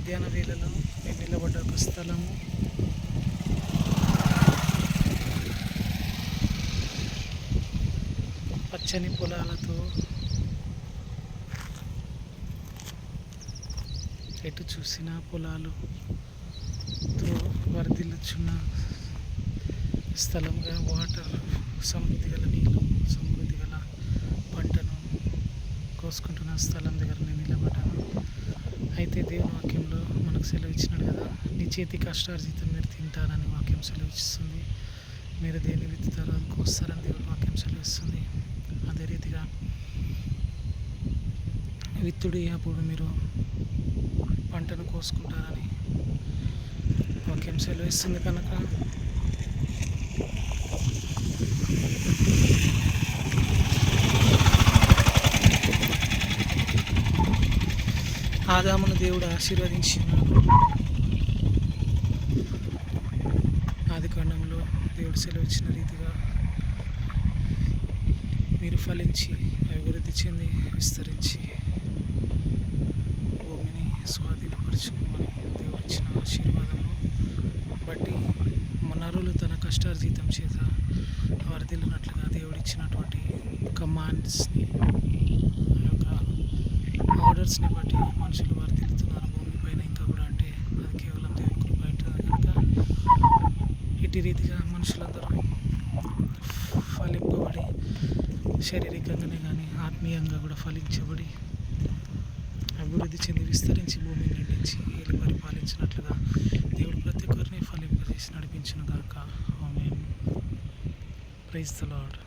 మధ్యాహ్న వేళలో మేము నిలబడ్డ ఒక స్థలము పచ్చని పొలాలతో ఎటు చూసిన పొలాలుతో వర్ధిల్లుచున్న స్థలంగా వాటర్, సమృద్ధి గల నీళ్ళు, సమృద్ధి గల పంటను కోసుకుంటున్న స్థలం దగ్గర నేను నిలబడ్డాను. అయితే దేవుని వాక్యంలో మనకు సెలవిచ్చినాడు కదా, నీ చేతి కష్టార్జితం మీరు తింటారని వాక్యం సెలవిస్తుంది. మీరు దేన్ని విత్తుతారో అది కోస్తారని దేవుని వాక్యం సెలవిస్తుంది. అదే రీతిగా విత్తుడు అప్పుడు మీరు పంటను కోసుకుంటారని వాక్యం సెలవిస్తుంది. కనుక ఆదామును దేవుడు ఆశీర్వదించినాడు. ఆది కాండంలో దేవుడు సెలవిచ్చిన రీతిగా మీరు ఫలించి అభివృద్ధి చెంది విస్తరించి భూమిని స్వాధీనపరచుకోమని దేవుడు ఇచ్చిన ఆశీర్వాదము బట్టి నరులు తన కష్టార్జితం చేత వర్ధిల్లినట్లుగా దేవుడు ఇచ్చినటువంటి కమాండ్స్ని, ఆర్డర్స్ని బట్టి మనుషులు వర్ధిల్లుతున్నారు భూమిపైన. ఇంకా కూడా అంటే అది కేవలం దేవుని కృప ఉంటుంది. కనుక ఇటు రీతిగా మనుషులందరూ ఫలింపబడి శారీరకంగానే కానీ ఆత్మీయంగా కూడా ఫలించబడి అభివృద్ధి చెంది విస్తరించి భూమిని నిండించి వీళ్ళు పరిపాలించినట్లుగా దేవుడు ప్రతి ఒక్కరిని ఫలింపజేసి నడిపించును గాక. ఆమేన్. Praise the lord.